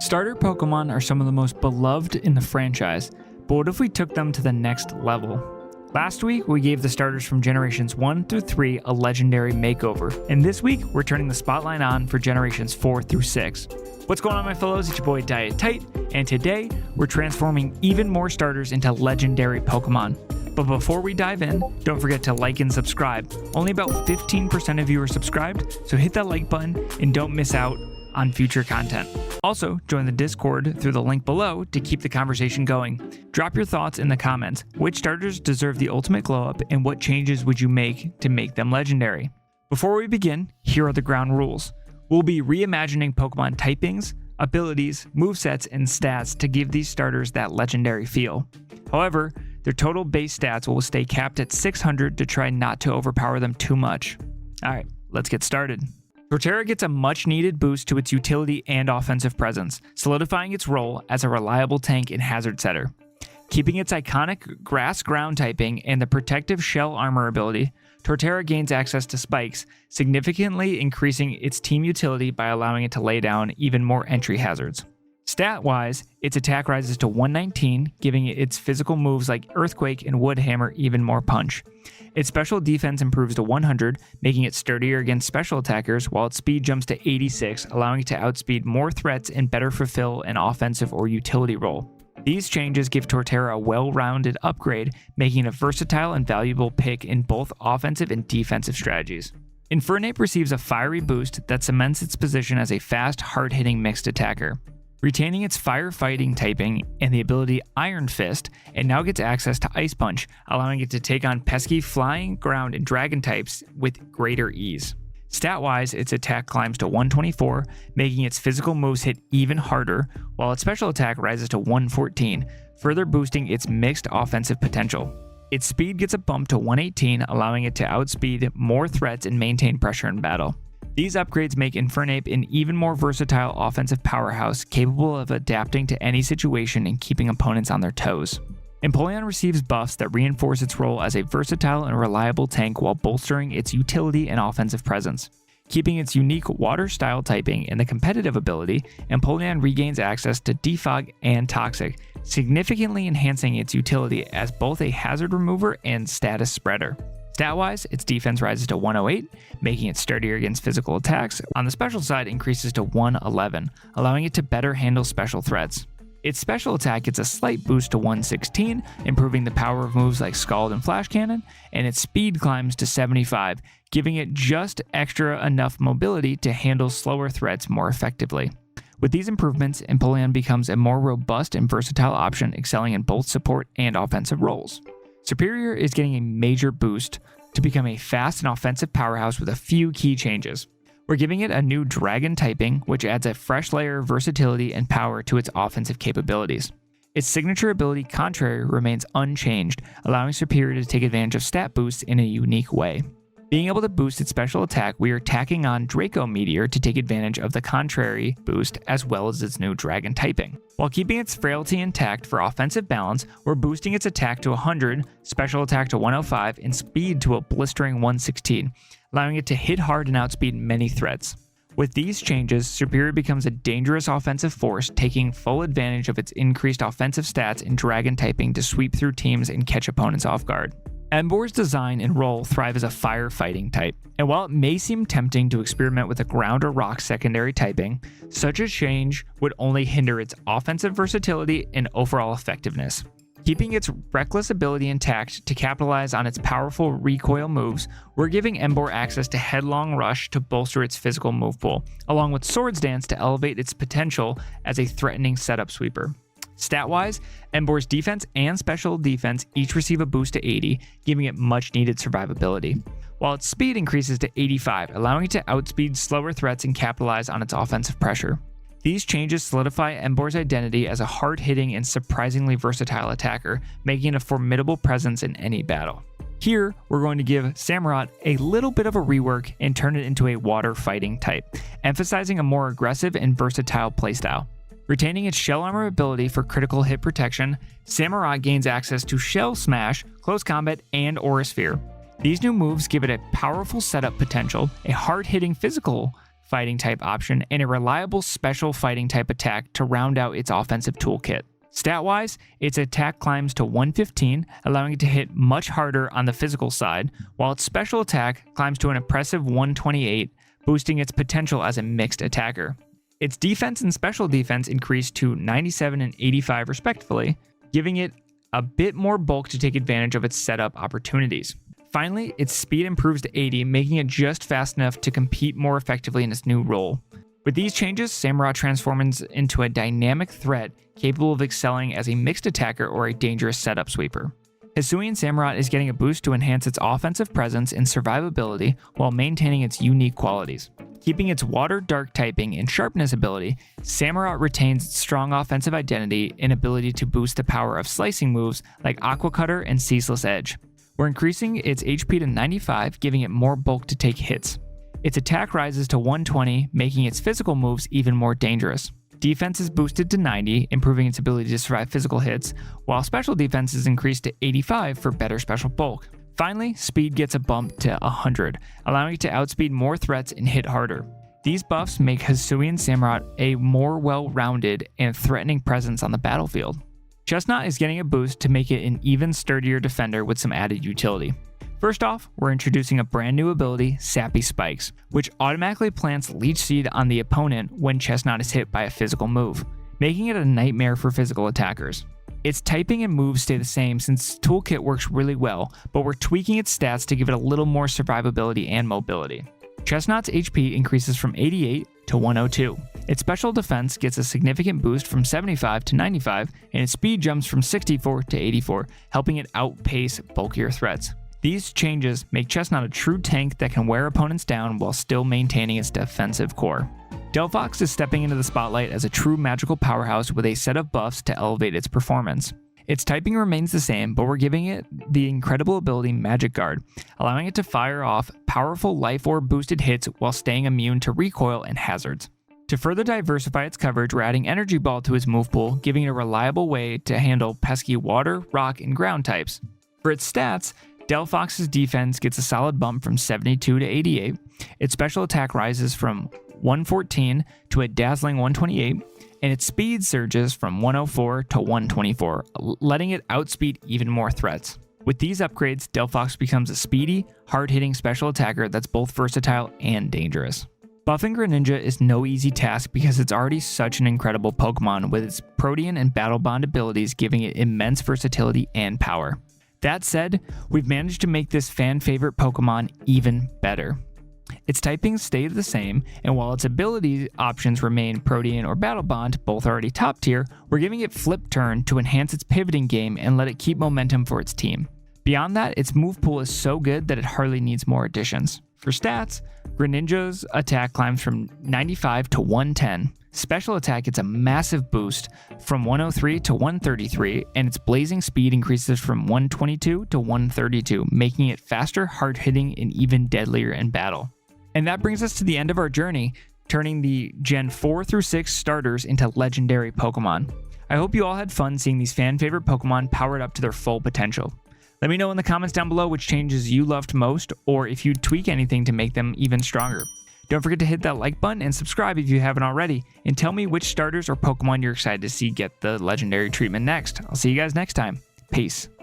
Starter Pokemon are some of the most beloved in the franchise, but what if we took them to the next level? Last week, we gave the starters from Generations 1 through 3 a legendary makeover, and this week, we're turning the spotlight on for Generations 4 through 6. What's going on, my fellows? It's your boy DyeItTight, and today, we're transforming even more starters into legendary Pokemon. But before we dive in, don't forget to like and subscribe. Only about 15% of you are subscribed, so hit that like button and don't miss out on future content. Also, join the Discord through the link below to keep the conversation going. Drop your thoughts in the comments. Which starters deserve the ultimate glow up, and what changes would you make to make them legendary? Before we begin, here are the ground rules. We'll be reimagining Pokemon typings, abilities, movesets, and stats to give these starters that legendary feel. However, their total base stats will stay capped at 600 to try not to overpower them too much. Alright, let's get started. Torterra gets a much needed boost to its utility and offensive presence, solidifying its role as a reliable tank and hazard setter. Keeping its iconic grass ground typing and the protective shell armor ability, Torterra gains access to spikes, significantly increasing its team utility by allowing it to lay down even more entry hazards. Stat-wise, its attack rises to 119, giving it its physical moves like Earthquake and Wood Hammer even more punch. Its special defense improves to 100, making it sturdier against special attackers, while its speed jumps to 86, allowing it to outspeed more threats and better fulfill an offensive or utility role. These changes give Torterra a well-rounded upgrade, making it a versatile and valuable pick in both offensive and defensive strategies. Infernape receives a fiery boost that cements its position as a fast, hard-hitting mixed attacker. Retaining its firefighting typing and the ability Iron Fist, it now gets access to Ice Punch, allowing it to take on pesky flying, ground, and dragon types with greater ease. Stat-wise, its attack climbs to 124, making its physical moves hit even harder, while its special attack rises to 114, further boosting its mixed offensive potential. Its speed gets a bump to 118, allowing it to outspeed more threats and maintain pressure in battle. These upgrades make Infernape an even more versatile offensive powerhouse capable of adapting to any situation and keeping opponents on their toes. Empoleon receives buffs that reinforce its role as a versatile and reliable tank while bolstering its utility and offensive presence. Keeping its unique water-style typing and the competitive ability, Empoleon regains access to Defog and Toxic, significantly enhancing its utility as both a hazard remover and status spreader. Stat-wise, its defense rises to 108, making it sturdier against physical attacks. On the special side, increases to 111, allowing it to better handle special threats. Its special attack gets a slight boost to 116, improving the power of moves like Scald and Flash Cannon, and its speed climbs to 75, giving it just extra enough mobility to handle slower threats more effectively. With these improvements, Empoleon becomes a more robust and versatile option, excelling in both support and offensive roles. Serperior is getting a major boost to become a fast and offensive powerhouse with a few key changes. We're giving it a new dragon typing, which adds a fresh layer of versatility and power to its offensive capabilities. Its signature ability, Contrary, remains unchanged, allowing Serperior to take advantage of stat boosts in a unique way. Being able to boost its special attack, we are tacking on Draco Meteor to take advantage of the Contrary boost as well as its new dragon typing. While keeping its frailty intact for offensive balance, we're boosting its attack to 100, special attack to 105, and speed to a blistering 116, allowing it to hit hard and outspeed many threats. With these changes, Serperior becomes a dangerous offensive force, taking full advantage of its increased offensive stats and dragon typing to sweep through teams and catch opponents off guard. Emboar's design and role thrive as a firefighting type, and while it may seem tempting to experiment with a ground or rock secondary typing, such a change would only hinder its offensive versatility and overall effectiveness. Keeping its reckless ability intact to capitalize on its powerful recoil moves, we're giving Emboar access to Headlong Rush to bolster its physical move pool, along with Swords Dance to elevate its potential as a threatening setup sweeper. Stat-wise, Emboar's defense and special defense each receive a boost to 80, giving it much-needed survivability, while its speed increases to 85, allowing it to outspeed slower threats and capitalize on its offensive pressure. These changes solidify Emboar's identity as a hard-hitting and surprisingly versatile attacker, making it a formidable presence in any battle. Here, we're going to give Samurott a little bit of a rework and turn it into a water fighting type, emphasizing a more aggressive and versatile playstyle. Retaining its Shell Armor ability for critical hit protection, Samurott gains access to Shell Smash, Close Combat, and Aura Sphere. These new moves give it a powerful setup potential, a hard-hitting physical fighting type option and a reliable special fighting type attack to round out its offensive toolkit. Stat-wise, its attack climbs to 115, allowing it to hit much harder on the physical side, while its special attack climbs to an impressive 128, boosting its potential as a mixed attacker. Its defense and special defense increase to 97 and 85 respectively, giving it a bit more bulk to take advantage of its setup opportunities. Finally, its speed improves to 80, making it just fast enough to compete more effectively in its new role. With these changes, Samurott transforms into a dynamic threat capable of excelling as a mixed attacker or a dangerous setup sweeper. Hisuian Samurott is getting a boost to enhance its offensive presence and survivability while maintaining its unique qualities. Keeping its water dark typing and sharpness ability, Samurott retains its strong offensive identity and ability to boost the power of slicing moves like Aqua Cutter and Ceaseless Edge. We're increasing its HP to 95, giving it more bulk to take hits. Its attack rises to 120, making its physical moves even more dangerous. Defense is boosted to 90, improving its ability to survive physical hits, while special defense is increased to 85 for better special bulk. Finally, speed gets a bump to 100, allowing it to outspeed more threats and hit harder. These buffs make Hisuian Samurott a more well-rounded and threatening presence on the battlefield. Chesnaught is getting a boost to make it an even sturdier defender with some added utility. First off, we're introducing a brand new ability, Sappy Spikes, which automatically plants Leech Seed on the opponent when Chesnaught is hit by a physical move, making it a nightmare for physical attackers. Its typing and moves stay the same since its toolkit works really well, but we're tweaking its stats to give it a little more survivability and mobility. Chesnaught's HP increases from 88 to 102. Its special defense gets a significant boost from 75 to 95, and its speed jumps from 64 to 84, helping it outpace bulkier threats. These changes make Chesnaught a true tank that can wear opponents down while still maintaining its defensive core. Delphox is stepping into the spotlight as a true magical powerhouse with a set of buffs to elevate its performance. Its typing remains the same, but we're giving it the incredible ability Magic Guard, allowing it to fire off powerful life orb boosted hits while staying immune to recoil and hazards. To further diversify its coverage, we're adding Energy Ball to its move pool, giving it a reliable way to handle pesky water, rock, and ground types. For its stats, Delphox's defense gets a solid bump from 72 to 88, its special attack rises from 114 to a dazzling 128, and its speed surges from 104 to 124, letting it outspeed even more threats. With these upgrades, Delphox becomes a speedy, hard-hitting special attacker that's both versatile and dangerous. Buffing Greninja is no easy task because it's already such an incredible Pokemon with its Protean and Battle Bond abilities giving it immense versatility and power. That said, we've managed to make this fan-favorite Pokemon even better. Its typings stay the same, and while its ability options remain Protean or Battle Bond, both already top tier, we're giving it Flip Turn to enhance its pivoting game and let it keep momentum for its team. Beyond that, its move pool is so good that it hardly needs more additions. For stats, Greninja's attack climbs from 95 to 110. Special attack gets a massive boost from 103 to 133, and its blazing speed increases from 122 to 132, making it faster, hard-hitting, and even deadlier in battle. And that brings us to the end of our journey, turning the Gen 4 through 6 starters into legendary Pokemon. I hope you all had fun seeing these fan-favorite Pokemon powered up to their full potential. Let me know in the comments down below which changes you loved most, or if you'd tweak anything to make them even stronger. Don't forget to hit that like button and subscribe if you haven't already, and tell me which starters or Pokemon you're excited to see get the legendary treatment next. I'll see you guys next time. Peace.